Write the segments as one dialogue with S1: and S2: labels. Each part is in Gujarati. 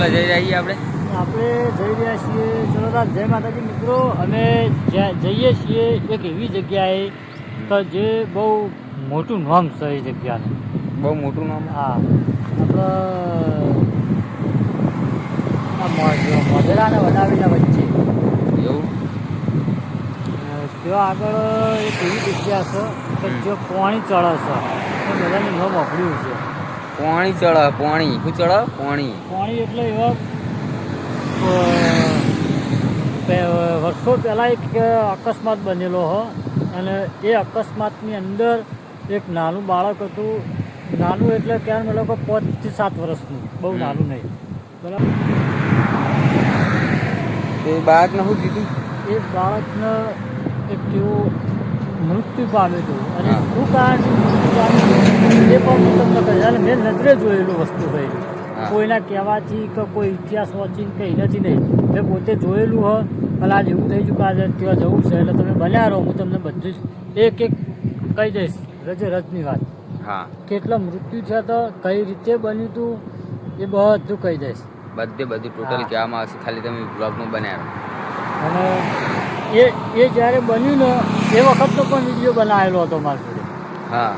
S1: બોલા જઈ રહ્યા છીએ આપણે
S2: જઈ રહ્યા છીએ ચલો જય માતાજી મિત્રો. અમે જઈએ છીએ એક એવી જગ્યાએ કે જે બહુ મોટું નામ છે એ જગ્યાનું.
S1: બહુ મોટું નામ?
S2: હા, આપણે મોઢેરા અને વડાવીના વચ્ચે
S1: એવું
S2: ત્યાં આગળ એક એવી જગ્યા છે કે જે પાણી ચડે છે એ બધાને ન મોકલ્યું છે.
S1: પાણી ચડે? પાણી શું ચડે? પાણી
S2: એટલે એવા વર્ષો પહેલાં એક અકસ્માત બનેલો હ અને એ અકસ્માતની અંદર એક નાનું બાળક હતું. નાનું એટલે ક્યાં મળે કે 5 થી 7 વર્ષનું, બહુ નાનું નહીં, બરાબર.
S1: એ બાળકને શું કીધું?
S2: એ બાળકને એક કેવું મૃત્યુ પામ્યું હતું અને શું કારણ એ પણ હું તમને કહી, અને મેં નજરે જોયેલું વસ્તુ થયેલું. કોઈના કહેવાથી કે કોઈ ઇતિહાસ વાંચી કંઈ નથી નહીં, મેં પોતે જોયેલું હ. અને આજે એવું થઈ ગયું કે આજે ત્યાં જવું છે એટલે તમે બન્યા રહો, હું તમને બધું જ એક કહી દઈશ, રજની વાત.
S1: હા, કેટલા
S2: મૃત્યુ થયા હતા, કઈ રીતે બન્યું હતું, એ બધું કહી દઈશ.
S1: બધું ટોટલ કહેવામાં આવશે, ખાલી તમે બ્લોગમાં બન્યા રહો. અને
S2: એ જ્યારે બન્યું ને એ વખતનો પણ વિડીયો બનાવેલો હતો મારી જોડે.
S1: હા,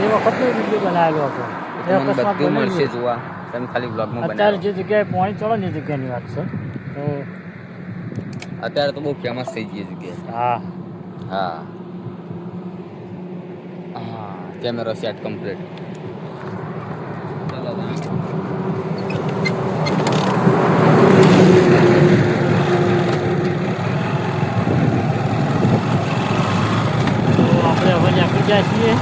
S2: એ વખતનો વિડીયો બનાવેલો હતો.
S1: બધું મળશે જોવા, તમે ખાલી બ્લોગમાં
S2: અત્યારે જે જગ્યાએ પાણી ચડે ને એ જગ્યાની વાત છે. તો
S1: અત્યારે તો બહુ ફેમસ થઈ ગઈ જગ્યા.
S2: હા
S1: હા હા, કેમેરા સેટ કમ્પ્લીટ. ચલો
S2: આપણે હવે નીકળી ગયા છીએ.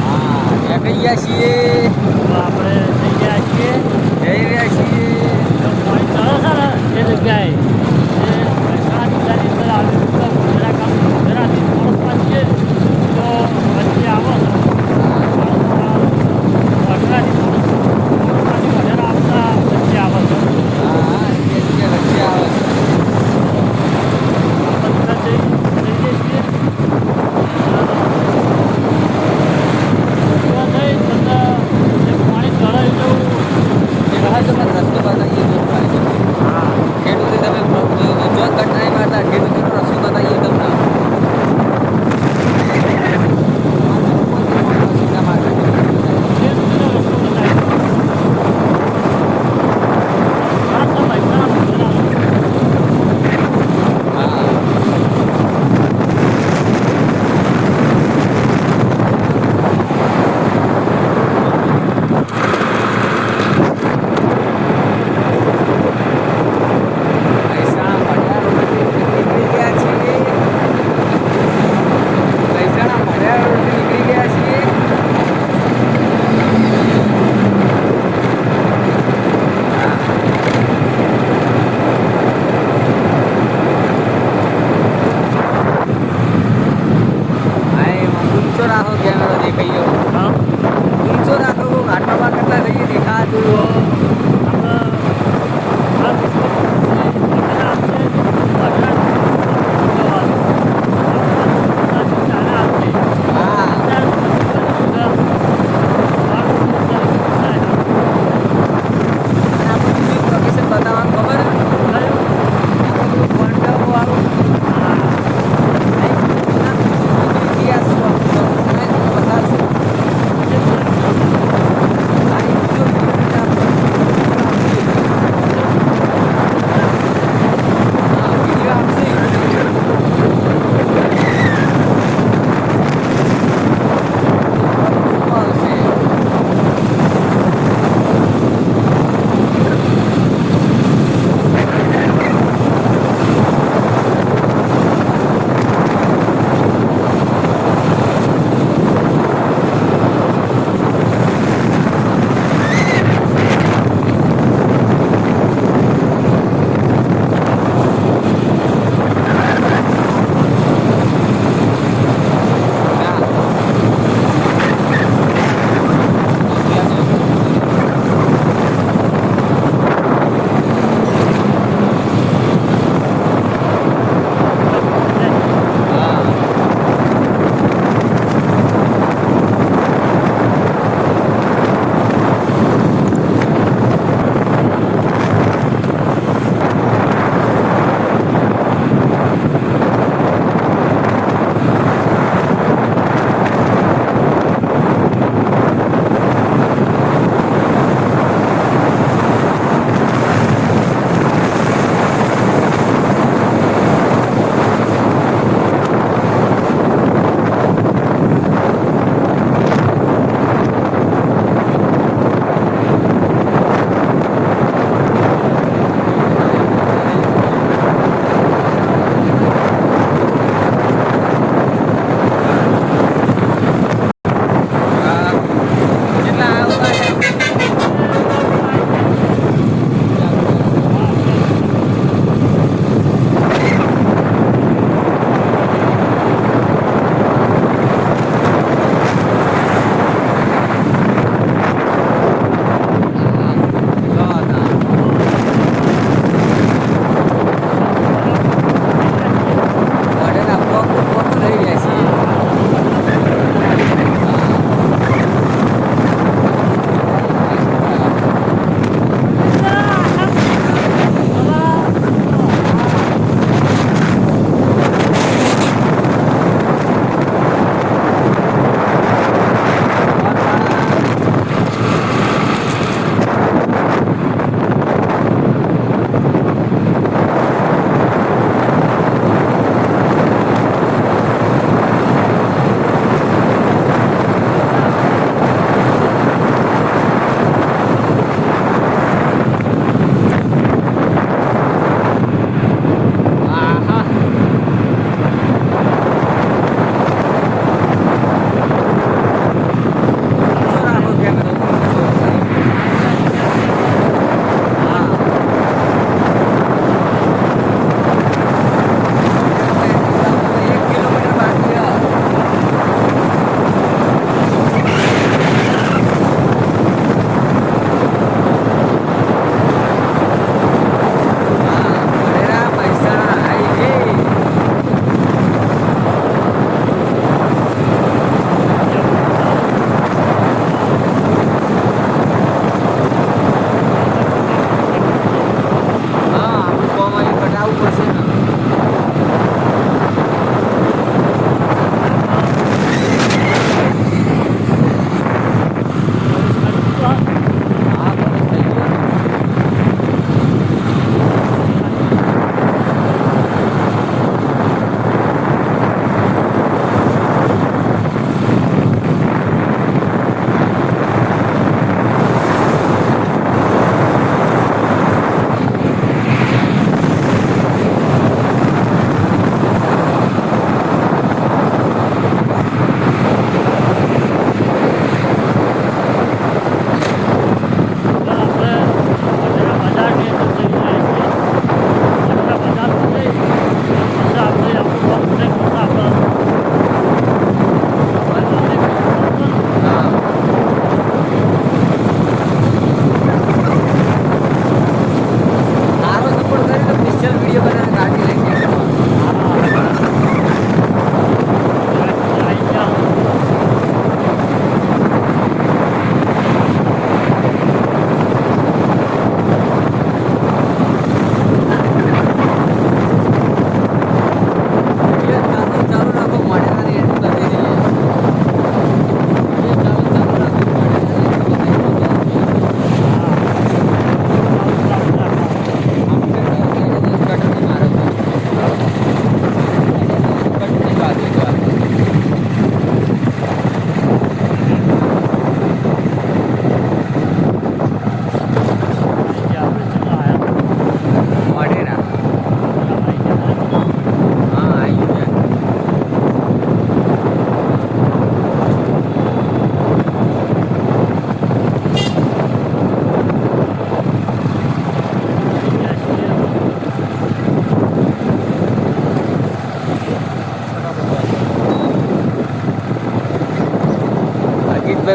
S1: હા, નીકળી ગયા છીએ.
S2: આપણે જઈ રહ્યા છીએ.
S1: તો
S2: પાણી ચડે છે ને એ જગ્યાએ મહેસાણા જિલ્લાની અંદર આવેલું મોઢેરા ગામ. મોઢેરાથી થોડોક છીએ તો વચ્ચે આવો મોઢેરાથી મોઢેરા આવતા વચ્ચે આવો છો.
S1: હા, વચ્ચે આવે છે.
S2: જઈએ છીએ. તમને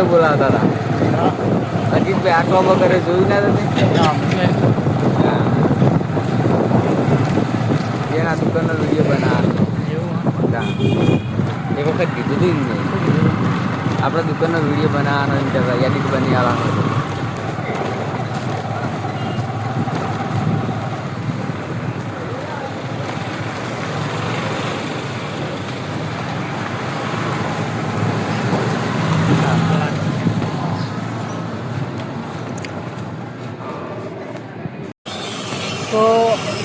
S1: અજીતભાઈ બોલાવતા હતા.
S2: હા.
S1: અજીતભાઈ આટલો કરે જોયું ના તમે?
S2: ના, મેં
S1: એના દુકાનનો વિડીયો બનાવવાનો.
S2: એવું
S1: એક વખત કીધું હતું ને આપણે દુકાનનો વિડીયો બનાવવાનો એડિટ બની આવવાનો.
S2: તો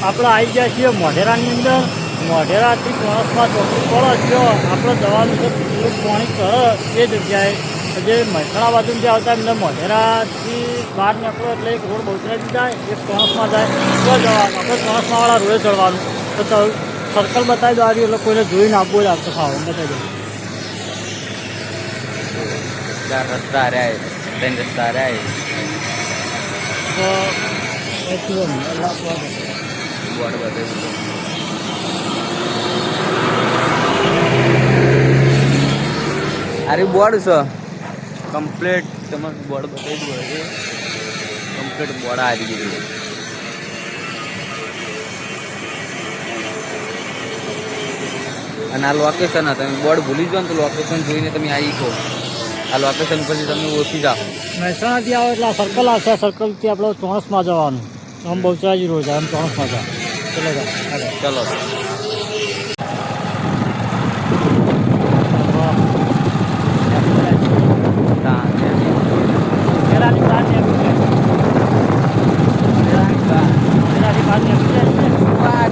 S2: આપણે આવી ગયા છીએ મોઢેરાની અંદર. મોઢેરાથી ચોણસમાં ચોકડી પડો જો આપણે જવાનું છે પેલું પાણી ચઢ એ જગ્યાએ જે મહેસાણા બાજુ જે આવતા એમને મોઢેરાથી બહાર નીકળો એટલે એક રોડ બહુચરાજી જાય, એક ચોણસમાં જાય તો જવાનું. આપણે ચોણસમાવાળા રોડે ચડવાનું. તો સર્કલ બતાવી દો આવી એટલે કોઈને જોઈને આપવું જ આપતો ખાવા બતાવી દો.
S1: ચાર રસ્તા રહ્યા, 3 રસ્તા રહ્યા.
S2: તો એટલું
S1: બોર્ડ બતાવી. અરે બોર્ડ છે કમ્પ્લીટ. તમારે બોર્ડ બતાવી દઉં છે. કમ્પ્લીટ બોર્ડ આવી ગયું. અને આ લોકેશન તમે બોર્ડ ભૂલી જાઓ ને તો લોકેશન જોઈને તમે આવી કહો. આ લોકેશન પરથી તમે ઓછી જાઓ.
S2: મહેસાણાથી આવો એટલે આ સર્કલ આવશે. આ સર્કલથી આપણે ચોણસમાં જવાનું. આમ બહુચરાજી રોડ જાય, આમ ચોણસમાં જાય.
S1: ચલો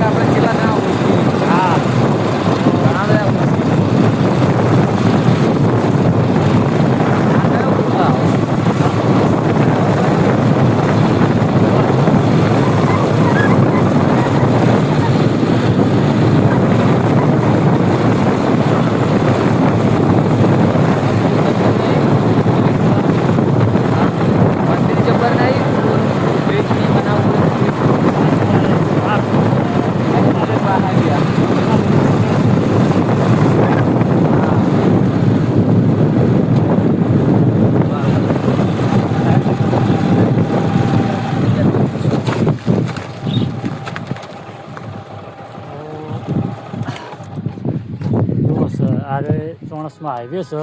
S1: આપણે કેટલા ના
S2: હા ચોણસમાં હાઈવે છે.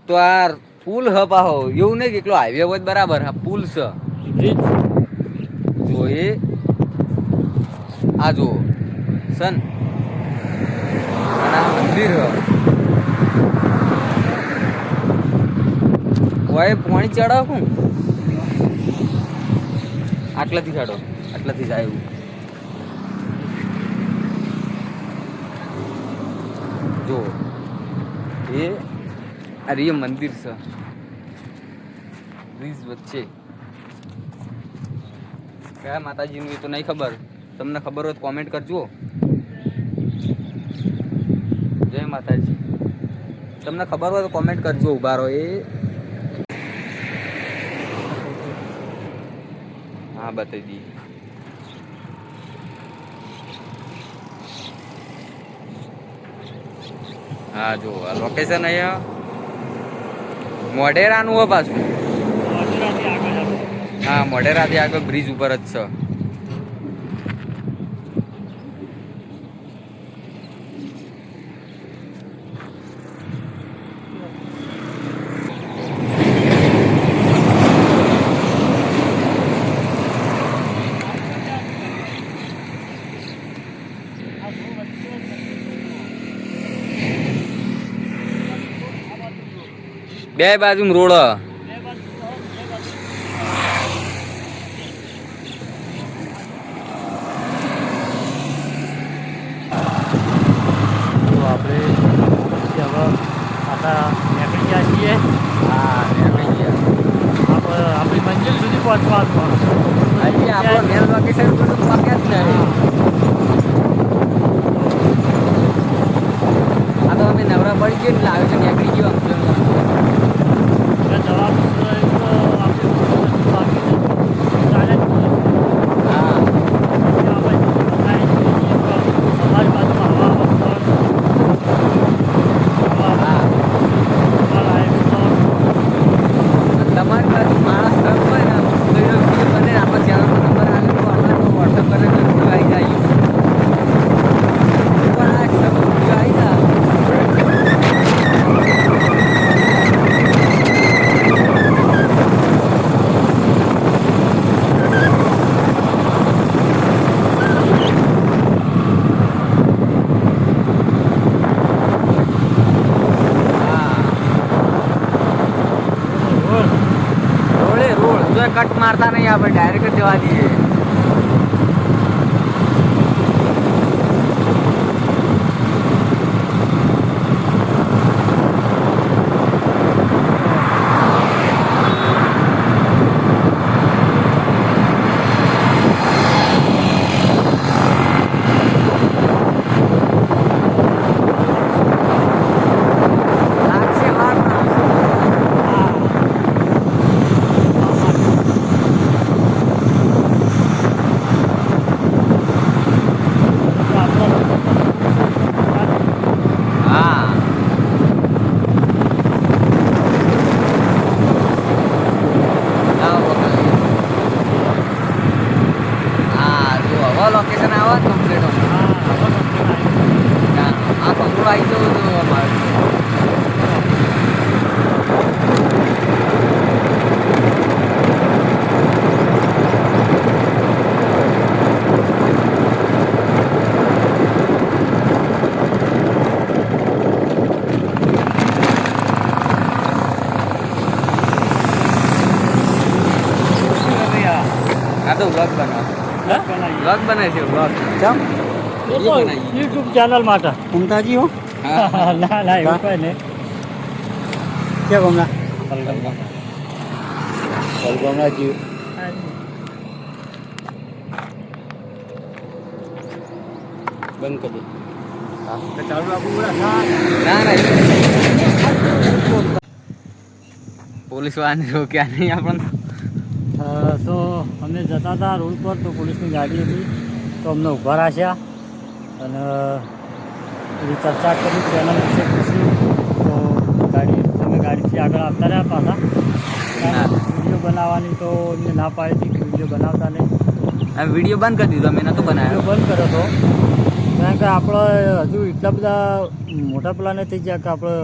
S1: તો આ પુલ હ પાહો એવું નહીં કે એકલો હાઈવે હોય બરાબર. આ પુલ છે
S2: બ્રિજ
S1: જો એ આ જો સન અને આ મંદિર હ ઓય પાણી ચડાવ હું આટલાથી ચડો આટલાથી જાય એવું જો એ આ રિય મંદિર છે બ્રિજ વચ્ચે. કયા માતાજીનું એ તો નહીં ખબર. તમને ખબર હોય તો કોમેન્ટ કરજો. જય માતાજી. તમને ખબર હોય તો કોમેન્ટ કરજો. ઉભા રહો. એ હા બતાવી દઈએ. હા જો આ લોકેશન અહીંયા મોઢેરાનું હોય પાછું. હા મોઢેરાથી આગળ બ્રિજ ઉપર જ છે. બે બાજુ રોડ
S2: આપણે નીકળી ગયા છીએ.
S1: હા નીકળી ગયા.
S2: આપણી મંજિલ સુધી પહોંચવાનું.
S1: હજી આપણો મેન લોકેશન પર પક્યા જ નહીં. આ તો અમે નવરા પડી ગયો એટલે આવે છે નીકળી ગયો.
S2: જવાનું
S1: રોડે રોડ જો કટ મારતા નહીં આપણે ડાયરેક્ટ જ જવા દઈએ. લોકેશન આવો કમ્પ્લીટ આ પકડો આવી જવું હતું અમારે. આ તો વ્લોગ બનાવ વ્લોગ બનાવે છે વ્લોગ
S2: કેમ યુટ્યુબ ચેનલ માટે
S3: ઉમતાજી હો
S2: ના ના એવું કઈ નહીં
S3: ક્યાં ગમના
S2: પલગમમાં.
S3: ગમના જીવ બંધ કરી
S2: ચાલુ રાખવું પડે.
S1: ના ના પોલીસ વાળાને રોક્યા નહીં આપણને.
S2: તો અમે જતા હતા રોડ પર તો પોલીસની ગાડી હતી તો અમને ઊભા રાખ્યા અને એવી ચર્ચા કરી તેના વિશે પૂછ્યું તો અમે ગાડીથી આગળ આવતા રહ્યા પાછા. વિડીયો બનાવવાની તો એમને ના પાડી હતી કે વિડીયો બનાવતા નહીં.
S1: વિડીયો બંધ કરી દીધો, મેં નહોતો બનાવ્યો.
S2: વિડીયો બંધ કર્યો હતો કારણ કે આપણે હજુ એટલા બધા મોટા પ્લાને થઈ ગયા કે આપણે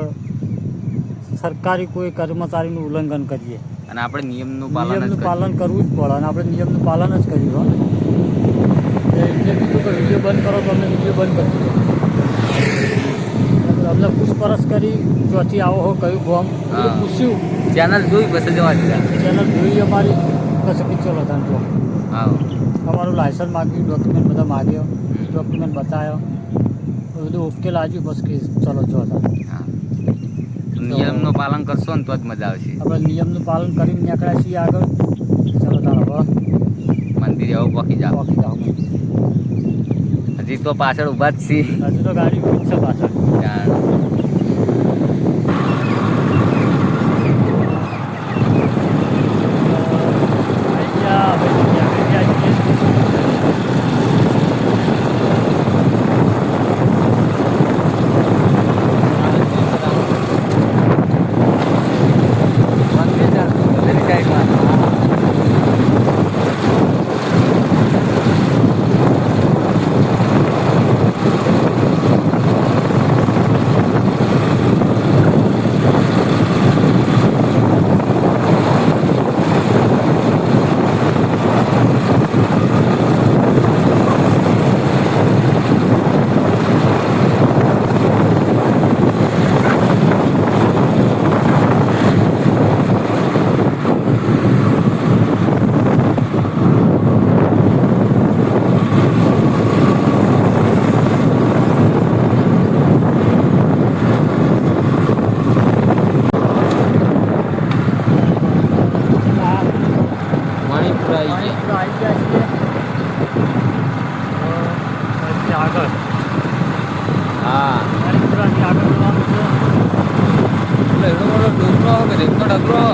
S2: સરકારી કોઈ કર્મચારીનું ઉલ્લંઘન કરીએ
S1: અને આપણે નિયમનું પાલન
S2: નિયમનું પાલન કરવું જ પડે અને આપણે નિયમનું પાલન જ કર્યું. એટલે કીધું કે વિડીયો બંધ કરો તો અમને વિડીયો બંધ કરી દીધો. અમને પૂછપરછ કરી ચોથી આવો હો કયું ફોર્મ પૂછ્યું.
S1: ચેનલ જોઈ પછી જવા દીધા.
S2: ચેનલ જોઈ અમારી પછી કે ચલો તમે જો
S1: હા
S2: અમારું લાયસન્સ માગ્યું, ડોક્યુમેન્ટ બધા માગ્યો, ડોક્યુમેન્ટ બતાવ્યો, બધું ઓકે લાગ્યું બસ કે ચલો જો
S1: હા નિયમનું પાલન કરશો ને તો જ મજા આવશે.
S2: આપણે નિયમનું પાલન કરીને નીકળ્યા છીએ આગળ. ચાલો તારો
S1: મંદિર આવું પકી જાઓ.
S2: પહોંચી જાઓ.
S1: હજી તો પાછળ ઊભા જ છીએ.
S2: હજુ તો ગાડી ઉભી છે પાછળ. આગળ
S1: હા
S2: મણિપુરાથી આગળ જવાનું છે.
S1: એટલો મોટો ડુંગરો કે રેતનો ડગરો.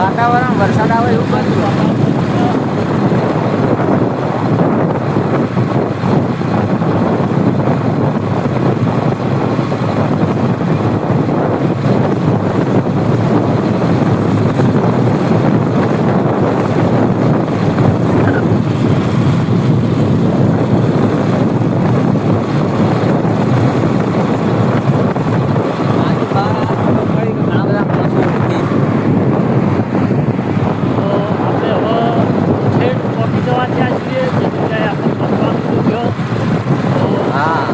S1: વાતાવરણ વરસાદ આવે એવું બધું. ઘણા બધા માણસો ઉઠી.
S2: તો આપણે હવે ઠેઠ પહોંચી જવા ત્યાં છીએ જે જગ્યાએ આપણે પહોંચવાનું થયો તો
S1: હા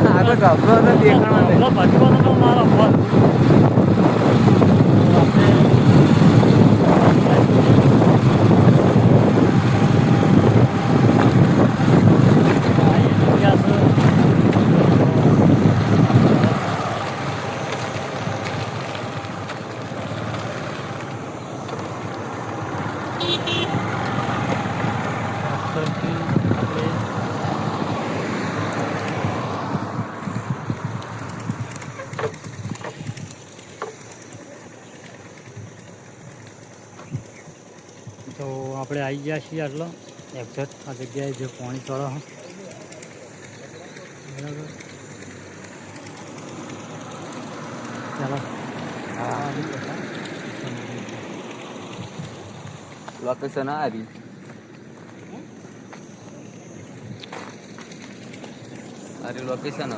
S1: આ તો ગભરો તો દેખાણો
S2: ભટવાનો તો મારો ફોન તો આપણે આવી ગયા છીએ આટલો એક્ઝેક્ટ આ જગ્યાએ જે પાણી ચડે છે બરાબર ચાલો
S1: લોકેશન આ રહી. અરે લોકેશન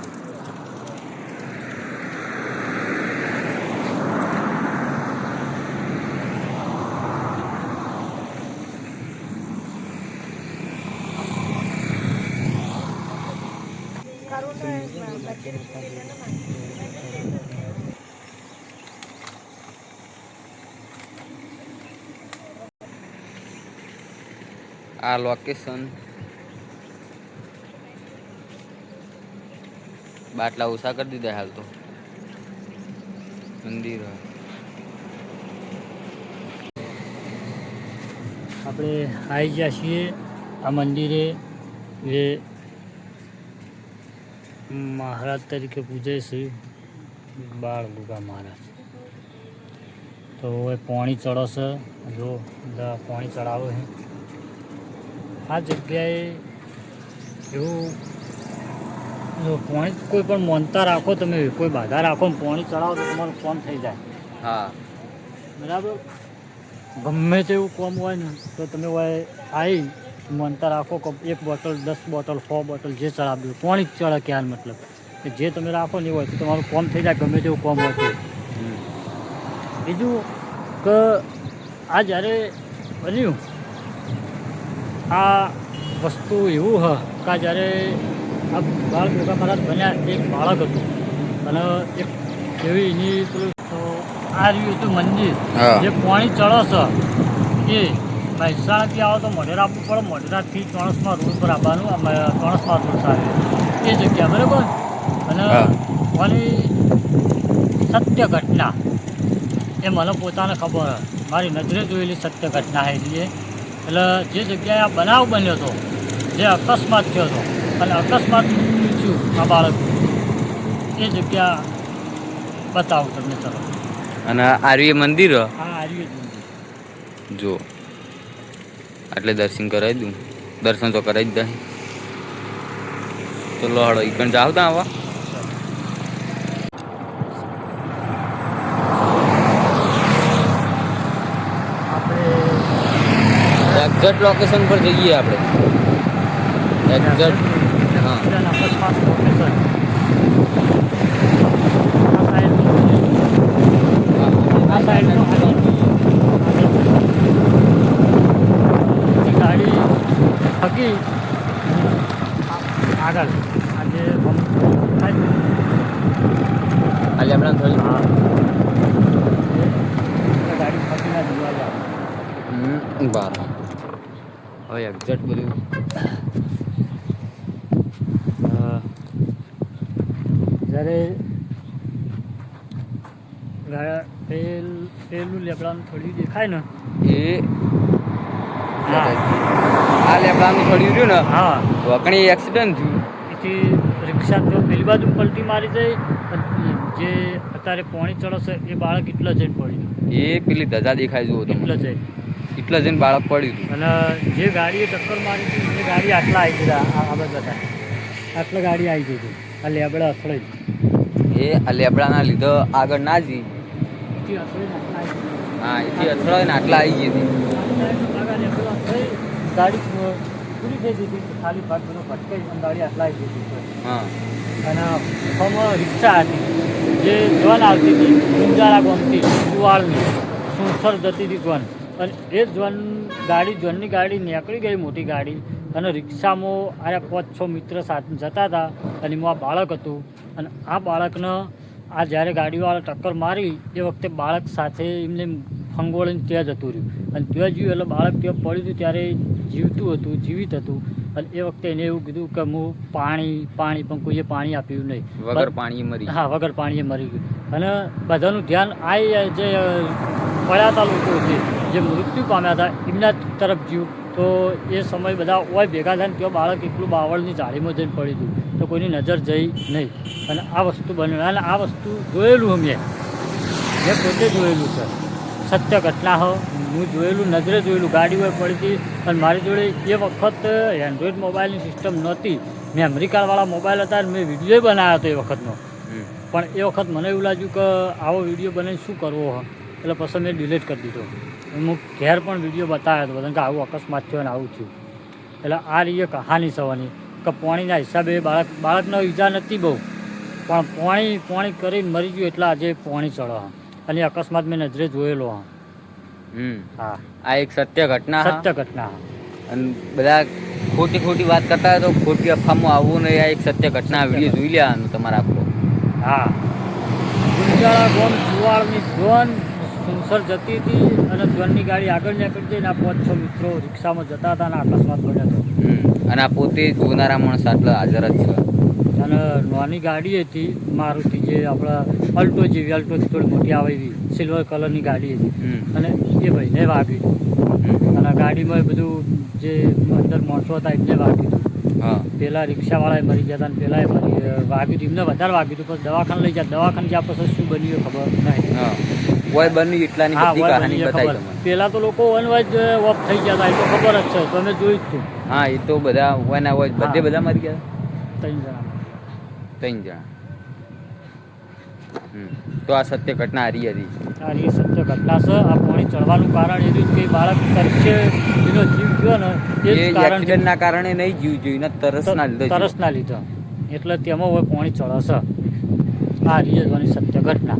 S1: આ લોકેશન બાટલા ઓછા કરી દીધા હાલ તો મંદિર
S2: આપણે આવી ગયા છીએ આ મંદિરે જે મહારાજ તરીકે પૂજાય છે બાળ ગુગા મહારાજ. તો એ પાણી ચડશે જો બધા પાણી ચડાવે છે આ જગ્યાએ એવું જો પાણી કોઈ પણ માનતા રાખો તમે કોઈ બાધા રાખો ને પાણી ચડાવો તો તમારું કોમ થઈ જાય.
S1: હા
S2: બરાબર ગમે તેવું કોમ હોય ને તો તમે હોય આવી માનતા રાખો કે 1 બોટલ 10 બોટલ 100 બોટલ જે ચડાવ્યું પાણી જ ચડે ક્યાં મતલબ કે જે તમે રાખો ને હોય તો તમારું કોમ થઈ જાય ગમે તેવું કોમ હોય તો. બીજું કે આ જ્યારે બન્યું આ વસ્તુ એવું હ કે જ્યારે આ બાળ ગોગા મહારાજ બન્યા એક બાળક હતું અને એક એવી એની પેલું તો આ રહ્યું હતું મંદિર જે પાણી ચડે છે એ મહેસાણાથી આવો તો મોઢેરા આપવું પડે મોઢેરાથી ચોણસમાં રોડ પર આવવાનું ચોણસમાં રોડ સારી એ જગ્યા બરાબર અને મારી સત્ય ઘટના એ મને પોતાને ખબર મારી નજરે જોયેલી સત્ય ઘટના હતી એટલે જે જગ્યાએ આ બનાવ બન્યો હતો જે અકસ્માત થયો હતો અને અકસ્માત થયું આ બાળક એ જગ્યા બતાવું તમને ચલો.
S1: અને આર્ય મંદિર
S2: હા આર્ય મંદિર
S1: જો એટલે દર્શન કરાવી દઉં દર્શન તો કરાવી જ દે તો લહડો ઈકણ જાવ તા આવા એક્ઝેક્ટ લોકેશન પર જઈએ આપણે એક્ઝેક્ટ હા
S2: અકસ્માત લોકેશન આ સાઈડનું ગાડી થકી આગળ આજે
S1: આજે આપણે થોડી
S2: હા ગાડી થકીના જોવા જાવ
S1: બાર હવે એક્ઝેક્ટ બધું
S2: જ્યારે પેલું લેબડાનું થોડી દેખાય ને
S1: એ
S2: હા
S1: આ લેબડાનું થયું રહ્યું ને
S2: હા
S1: વકણી એક્સિડન્ટ થયું.
S2: એથી રિક્ષા તો પેલી બાજુ પલટી મારી જાય અને જે અત્યારે પોણી ચડે છે એ બાળક એટલા જઈને પડ્યું
S1: એ પેલી ધજા દેખાય જુઓ
S2: એટલા
S1: તમે
S2: જઈને.
S1: એટલા જઈને બાળક પડ્યું હતું.
S2: અને જે ગાડીએ ટક્કર મારી હતી એ ગાડી આટલા આવી ગયા આ બધા આટલા ગાડી આવી ગઈ હતી આ લેબડા અથડાઈ
S1: એ આ લેબડાના લીધે આગળ ના જઈ.
S2: એથી અથડાઈને આટલા આવી ગઈ.
S1: હા એથી અથડાય ને આટલા આવી ગઈ હતી.
S2: ગાડી પૂરી થઈ ગઈ હતી ખાલી ભાગ બધો ભટકાઈ અને ગાડી આટલા આવી ગઈ હતી.
S1: હા
S2: અને ઓમાં રિક્ષા હતી જે જોન આવતી હતી ગુંજારા ગામથી સુવાળની સુરસર જતી હતી જોન અને એ જોન જોનની ગાડી નીકળી ગઈ મોટી ગાડી અને રિક્ષામાં આરે 5-6 મિત્ર સાથે જતા હતા અને એમાં આ બાળક હતું અને આ બાળકને આ જ્યારે ગાડીવાળા ટક્કર મારી એ વખતે બાળક સાથે એમને ફંગોળીને ત્યાં જતું રહ્યું અને ત્યાં જ્યું એટલે બાળક ત્યાં પડ્યું હતું ત્યારે જીવિત હતું અને એ વખતે એને એવું કીધું કે હું પાણી પણ કોઈએ પાણી આપ્યું નહીં
S1: વગર પાણીએ મરી.
S2: હા વગર પાણીએ મરી ગયું અને બધાનું ધ્યાન આ જે પડ્યા હતા લોકો જે મૃત્યુ પામ્યા હતા એમના તરફ જ્યું તો એ સમય બધા ઓય ભેગા થઈને ત્યાં બાળક એકલું બાવળની જાળીમાં જઈને પડ્યું હતું તો કોઈની નજર જઈ નહીં અને આ વસ્તુ બન્યું અને આ વસ્તુ જોયેલું મેં પોતે જોયેલું છે સત્ય ઘટના હું જોયેલું નજરે જોયેલું ગાડી હોય પડી હતી અને મારી જોડે એ વખત એન્ડ્રોઈડ મોબાઈલની સિસ્ટમ નહોતી મેમરી કાર્ડવાળા મોબાઈલ હતા અને મેં વિડીયો બનાવ્યો હતો એ વખતનો પણ એ વખત મને એવું લાગ્યું કે આવો વિડીયો બનાવીને શું કરવો એટલે પછી મેં ડિલીટ કરી દીધો. હું ઘેર પણ વિડીયો બતાવ્યો હતો બધાને કે આવું અકસ્માત થયો અને આવું થયું એટલે આ રીતે કહાની સવાની કે પાણીના હિસાબે બાળકનો ઈજા નથી બહુ પણ પાણી કરીને મરી ગયું એટલે આજે પાણી ચડે અને અકસ્માત મેં નજરે જોયેલો હા
S1: આ એક સત્ય ઘટના. અને બધા ખોટી વાત કરતા હોય તો ખોટી અફવામાં આવવું નહીં. આ એક સત્ય ઘટના વિડીયો જોઈ લેવાનું તમારે આખો.
S2: હા ગુંજાળા ગોમ સુવાળની જોન સુનસર જતી હતી અને જોનની ગાડી આગળ નીકળી જઈને આ 5-6 મિત્રો રિક્ષામાં જતા હતા અને અકસ્માત બન્યો હતો.
S1: અને આ પોતે જોનારા માણસ આટલા હાજર જ છે.
S2: અને નાની ગાડી હતી મારુતિ જે આપણા અલ્ટો જેવી અલ્ટોથી થોડી મોટી આવે એવી સિલ્વર કલરની ગાડી હતી અને એ ભાઈને વાગ્યું અને ગાડીમાં બધું જે અંદર માણસો હતા એમને વાગ્યું હતું. પેલા રિક્ષાવાળાએ મરી ગયા હતા અને પેલા વાગ્યું એમને વધારે વાગ્યું હતું પછી દવાખાને લઈ ગયા દવાખાને જ્યાં પછી શું બન્યું ખબર નહીં. પેલા તો લોકો વનવાજ ઓફ થઈ ગયા હતા એ તો ખબર જ છે તમે જોયું જ હતું.
S1: હા એ તો બધા બધા મરી ગયા
S2: 3 જણા.
S1: તો આ સત્ય ઘટના હારી હતી.
S2: આ સત્ય ઘટના છે. આ પાણી ચડવાનું કારણ એ રહ્યું કે બાળક તરસે એનો જીવ ગયો ને એ
S1: એક્સિડન્ટના કારણે નહીં જીવ જોઈને
S2: તરસના લીધે એટલે તેમાં હોય પાણી ચડે છે. આ રીઝવાની સત્ય ઘટના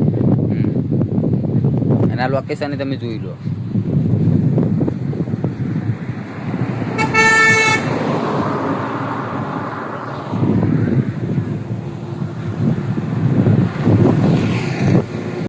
S1: અને આ લોકેશન તમે જોઈ લો.